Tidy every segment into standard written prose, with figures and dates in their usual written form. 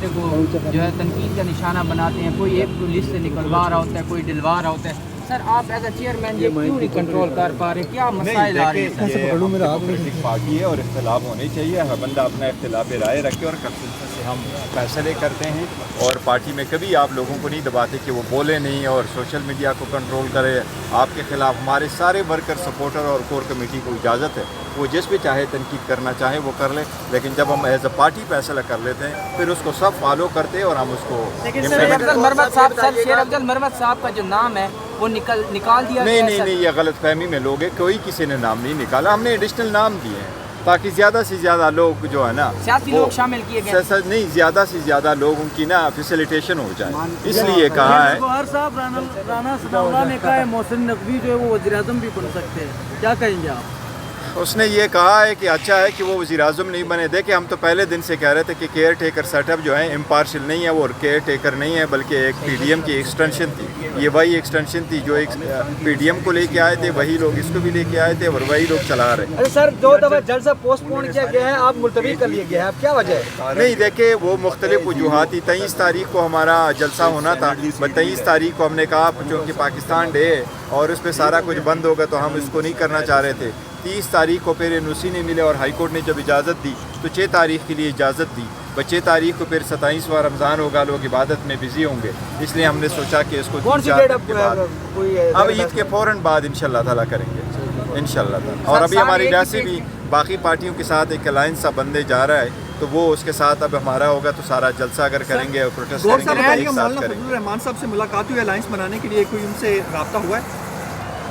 ضابطے کو جو ہے تنقید کا نشانہ بناتے ہیں. کوئی ایک لسٹ سے نکلوا رہا ہوتا ہے, کوئی ڈلوا رہا ہوتا ہے. سر آپ ایز اے چیئرمین یہ کیوں نہیں کنٹرول کر پا رہے, کیا مسائل آ رہے ہیں؟ یہ ڈیموکریٹک پارٹی ہے اور اختلاف ہونے چاہیے. ہر بندہ اپنا اختلاف رائے رکھے اور کنسنسس سے ہم فیصلے کرتے ہیں. اور پارٹی میں کبھی آپ لوگوں کو نہیں دباتے کہ وہ بولے نہیں اور سوشل میڈیا کو کنٹرول کرے. آپ کے خلاف ہمارے سارے ورکر, سپورٹر اور کور کمیٹی کو اجازت ہے, وہ جس بھی چاہے تنقید کرنا چاہے وہ کر لے. لیکن جب ہم ایز اے پارٹی فیصلہ کر لیتے ہیں پھر اس کو سب فالو کرتے ہیں اور ہم اس کو. شیر افضل مرمت صاحب کا جو نام ہے وہ نکال دیا گیا. نہیں, یہ غلط فہمی میں لوگ ہیں. کوئی کسی نے نام نہیں نکالا, ہم نے ایڈیشنل نام دیے ہیں تاکہ زیادہ سے زیادہ لوگ جو ہے نا سیاسی لوگ شامل کیے گئے. نہیں, زیادہ سے زیادہ لوگ ان کی نا فیسیلیٹیشن ہو جائے, اس لیے کہا ہے. گوہر صاحب, رانا ثناء اللہ نے کہا ہے محسن نقوی جو ہے وہ وزیر اعظم بھی بن سکتے ہیں, کیا کہیں گے آپ؟ اس نے یہ کہا ہے کہ اچھا ہے کہ وہ وزیر اعظم نہیں بنے. دیکھیں ہم تو پہلے دن سے کہہ رہے تھے کہ کیئر ٹیکر سیٹ اپ جو ہے امپارشل نہیں ہے, وہ کیئر ٹیکر نہیں ہے بلکہ ایک پی ڈی ایم کی ایکسٹینشن تھی. یہ وہی ایکسٹینشن تھی جو ایک پی ڈی ایم کو لے کے آئے تھے, وہی لوگ اس کو بھی لے کے آئے تھے اور وہی لوگ چلا رہے ہیں. سر 2 دفعہ جلسہ پوسٹ پون کیا گیا ہے, آپ ملتوی کر لیے گئے ہیں, اب کیا وجہ ہے؟ نہیں دیکھیں, وہ مختلف وجوہات تھی. 23 تاریخ کو ہمارا جلسہ ہونا تھا, 23 تاریخ کو ہم نے کہا چونکہ پاکستان ڈے ہے اور اس پہ سارا کچھ بند ہوگا تو ہم اس کو نہیں کرنا چاہ رہے تھے. 30 تاریخ کو پھر این او سی نہیں ملے اور ہائی کورٹ نے جب اجازت دی تو 6 تاریخ کے لیے اجازت دی. 6 تاریخ کو پھر 27واں رمضان ہوگا, لوگ عبادت میں بزی ہوں گے, اس لیے ہم نے سوچا کہ اس کو اب عید کے فوراً بعد انشاءاللہ تعالیٰ کریں گے انشاءاللہ تعالیٰ. اور ابھی ہماری ریاسی بھی باقی پارٹیوں کے ساتھ ایک الائنس سا بندے جا رہا ہے تو وہ اس کے ساتھ اب ہمارا ہوگا تو سارا جلسہ اگر کریں گے اور پروٹیسٹ کریں گے ایک ساتھ کریں گے. رحمان صاحب سے ملاقات ہوئی الائنس بنانے کے لیے, کوئی ان سے رابطہ ہوا ہے؟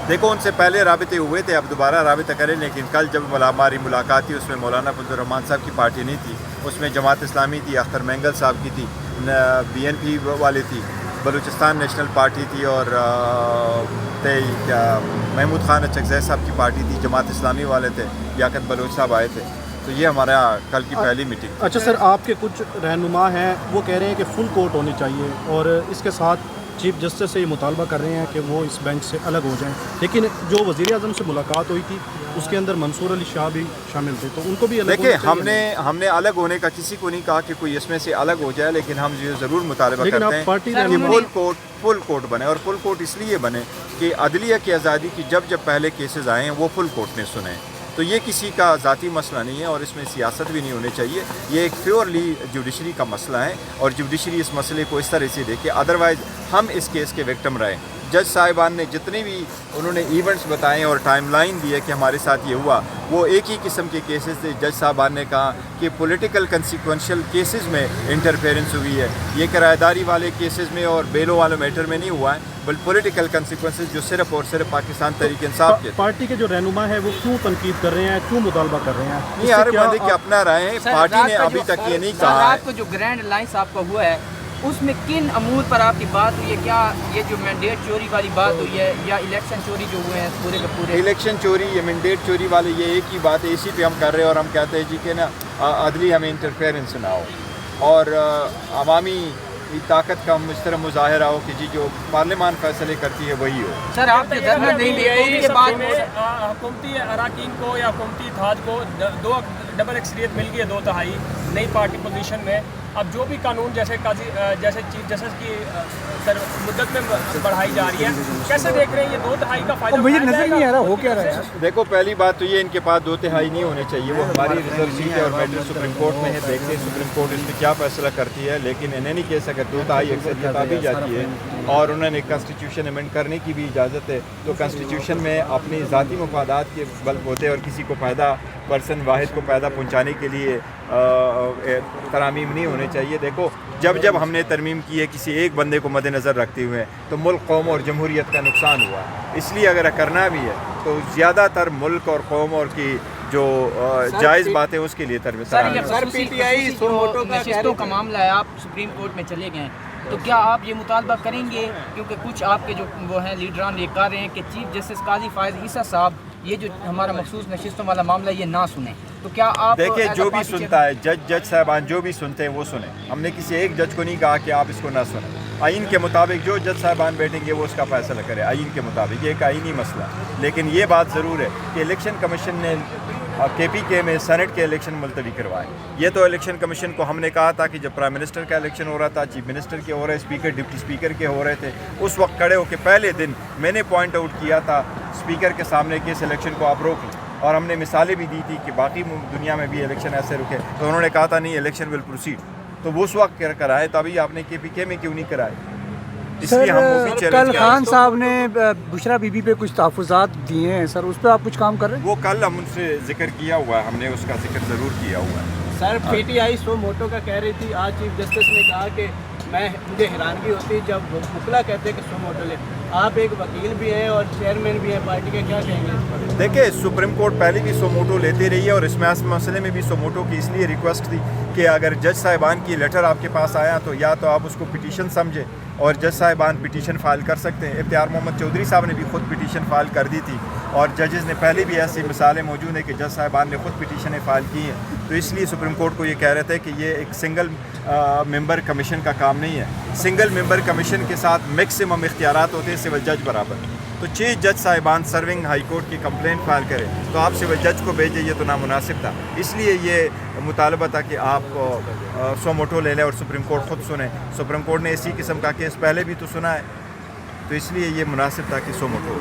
دیکھو ان سے پہلے رابطے ہوئے تھے, اب دوبارہ رابطہ کریں, لیکن کل جب ہماری ملاقات تھی اس میں مولانا فضل الرحمان صاحب کی پارٹی نہیں تھی, اس میں جماعت اسلامی تھی, اختر مینگل صاحب کی تھی, بی این پی والے تھی, بلوچستان نیشنل پارٹی تھی اور محمود خان اچکزئی صاحب کی پارٹی تھی, جماعت اسلامی والے تھے, لیاقت بلوچ صاحب آئے تھے. تو یہ ہمارا کل کی پہلی میٹنگ. اچھا سر, آپ کے کچھ رہنما ہیں وہ کہہ رہے ہیں کہ فل کورٹ ہونی چاہیے اور اس کے ساتھ چیف جسٹس سے یہ مطالبہ کر رہے ہیں کہ وہ اس بینچ سے الگ ہو جائیں. لیکن جو وزیر اعظم سے ملاقات ہوئی تھی اس کے اندر منصور علی شاہ بھی شامل تھے, تو ان کو بھی الگ دیکھیں ہم نے الگ ہونے کا کسی کو نہیں کہا کہ کوئی اس میں سے الگ ہو جائے, لیکن ہم یہ ضرور مطالبہ کرتے ہیں کہ فل کورٹ بنے. اور فل کورٹ اس لیے بنے کہ عدلیہ کی آزادی کی جب پہلے کیسز آئے ہیں وہ فل کورٹ نے سنے. تو یہ کسی کا ذاتی مسئلہ نہیں ہے اور اس میں سیاست بھی نہیں ہونی چاہیے. یہ ایک پیورلی جوڈیشری کا مسئلہ ہے اور جوڈیشری اس مسئلے کو اس طرح سے دیکھے, ادروائز ہم اس کیس کے وکٹم رہے. جج صاحبان نے جتنے بھی انہوں نے ایونٹس بتائے اور ٹائم لائن دی ہے کہ ہمارے ساتھ یہ ہوا, وہ ایک ہی قسم کے کیسز تھے. جج صاحبان نے کہا کہ پولیٹیکل کنسیکوینشل کیسز میں انٹرفیرنس ہوئی ہے, یہ کرایہ داری والے کیسز میں اور بیلوں والے میٹر میں نہیں ہوا ہے, بلکہ پولیٹیکل کنسیکوینسز جو صرف اور صرف پاکستان تحریک انصاف کے. پارٹی کے جو رہنما ہے وہ کیوں تنقید کر رہے ہیں, کیوں مطالبہ کر رہے ہیں؟ نہیں, ہر بندے کی اپنا رائے ہے, پارٹی نے ابھی تک یہ نہیں کہا ہے. رات کو جو گرینڈ الائنس آپ کا ہوا ہے اس میں کن امور پر آپ کی بات ہوئی ہے؟ کیا یہ جو مینڈیٹ چوری والی بات ہوئی ہے یا الیکشن چوری جو ہوئے ہیں پورے کے پورے؟ الیکشن چوری یا مینڈیٹ چوری والے یہ ایک ہی بات ہے, اسی پہ ہم کر رہے ہیں. اور ہم کہتے ہیں جی کہ نا عدلی ہمیں انٹرفیئرنس نہ ہو اور عوامی طاقت کا اس طرح مظاہرہ ہو کہ جی جو پارلیمان فیصلے کرتی ہے وہی ہو. سر آپ کے دھرنا دیں گے تو اس کے بعد حکومتی اراکین کو یا حکومتی اتحاد کو 2 ڈبل اکثریت مل گئی ہے, 2/3 نئی پارٹی پوزیشن میں. اب جو بھی قانون جیسے چیف جسٹس کی مدت میں بڑھائی جا رہی ہے, کیسے دیکھ رہے ہیں یہ 2/3 کا فائدہ؟ مجھے نظر نہیں آ رہا ہو کیا رہا ہے. دیکھو پہلی بات تو یہ ان کے پاس 2/3 نہیں ہونے چاہیے, وہ ہماری ریزرو سیٹ ہے اور میٹر سپریم کورٹ میں ہے, دیکھتے ہیں سپریم کورٹ اس میں کیا فیصلہ کرتی ہے. لیکن انہیں نہیں کہہ سکتے 2/3 اکثریت آ بھی جاتی ہے اور انہوں نے کانسٹیٹیوشن امینڈ کرنے کی بھی اجازت ہے, تو کانسٹیٹیوشن میں اپنی ذاتی مفادات کے بل ہوتے اور کسی کو فائدہ پرسن واحد کو فائدہ پہنچانے کے لیے ترامیم نہیں ہونے چاہیے. دیکھو جب ہم نے ترمیم کی ہے کسی ایک بندے کو مد نظر رکھتے ہوئے تو ملک, قوم اور جمہوریت کا نقصان ہوا, اس لیے اگر کرنا بھی ہے تو زیادہ تر ملک اور قوم اور کی جو جائز باتیں اس کے لیے نشستوں کا معاملہ ہے, آپ سپریم کورٹ میں چلے گئے تو کیا آپ یہ مطالبہ کریں گے, کیونکہ کچھ آپ کے جو وہ ہیں لیڈران یہ کہہ رہے ہیں کہ چیف جسٹس قاضی فائز عیسیٰ صاحب یہ جو ہمارا مخصوص نشستوں والا معاملہ یہ نہ سنیں, تو کیا آپ دیکھیں جو بھی سنتا ہے جج صاحبان جو بھی سنتے ہیں وہ سنیں. ہم نے کسی ایک جج کو نہیں کہا کہ آپ اس کو نہ سنیں. آئین کے مطابق جو جج صاحبان بیٹھیں گے وہ اس کا فیصلہ کرے آئین کے مطابق, یہ ایک آئینی مسئلہ. لیکن یہ بات ضرور ہے کہ الیکشن کمیشن نے KPK میں سینٹ کے الیکشن ملتوی کروائے. یہ تو الیکشن کمیشن کو ہم نے کہا تھا کہ جب پرائم منسٹر کا الیکشن ہو رہا تھا, چیف منسٹر کے ہو رہے, اسپیکر ڈپٹی اسپیکر کے ہو رہے تھے, اس وقت کھڑے ہو کے پہلے دن میں نے پوائنٹ آؤٹ کیا تھا اسپیکر کے سامنے کہ اس الیکشن کو آپ روک لیں, اور ہم نے مثالیں بھی دی تھی کہ باقی دنیا میں بھی الیکشن ایسے رکے, تو انہوں نے کہا تھا نہیں الیکشن ول پروسیڈ. تو وہ اس وقت کرائے, تو ابھی آپ نے KPK میں کیوں نہیں کرائے؟ اس لیے ہم وہ بھی کل چیلنج خان صاحب نے بشرا بی بی پہ کچھ تحفظات دیے ہیں سر, اس پہ آپ کچھ کام کر رہے ہیں؟ وہ کل ہم ان سے ذکر کیا ہوا ہے, ہم نے اس کا ذکر ضرور کیا ہوا ہے. سر PTI سو موٹو کا کہہ رہی تھی, آج چیف جسٹس نے کہا کہ مجھے حیرانگی ہوتی ہے جب وکلا کہتے ہیں کہ سو موٹو لے. آپ ایک وکیل بھی ہیں اور چیئرمین بھی ہیں پارٹی کے, کیا کہیں گے اس پر؟ دیکھیں سپریم کورٹ پہلے بھی سو موٹو لیتے رہی ہے, اور اس مسئلے میں بھی سو موٹو کی اس لیے ریکویسٹ تھی کہ اگر جج صاحبان کی لیٹر آپ کے پاس آیا تو یا تو آپ اس کو پٹیشن سمجھیں, اور جج صاحبان پٹیشن فائل کر سکتے ہیں. اختیار محمد چودھری صاحب نے بھی خود پٹیشن فائل کر دی تھی, اور ججز نے پہلے بھی ایسی مثالیں موجود ہیں کہ جج صاحبان نے خود پٹیشنیں فائل کی ہیں. تو اس لیے سپریم کورٹ کو یہ کہہ رہے تھے کہ یہ ایک سنگل ممبر کمیشن کا کام نہیں ہے. سنگل ممبر کمیشن کے ساتھ میکسیمم اختیارات ہوتے ہیں سول جج برابر. تو چیف جج صاحبان سرونگ ہائی کورٹ کی کمپلین فائل کرے تو آپ سول جج کو بھیجیں, یہ تو نامناسب تھا. اس لیے یہ مطالبہ تھا کہ آپ سو موٹو لے لیں اور سپریم کورٹ خود سنیں. سپریم کورٹ نے اسی قسم کا کیس پہلے بھی تو سنا ہے, تو اس لیے یہ مناسب تھا کہ سو موٹو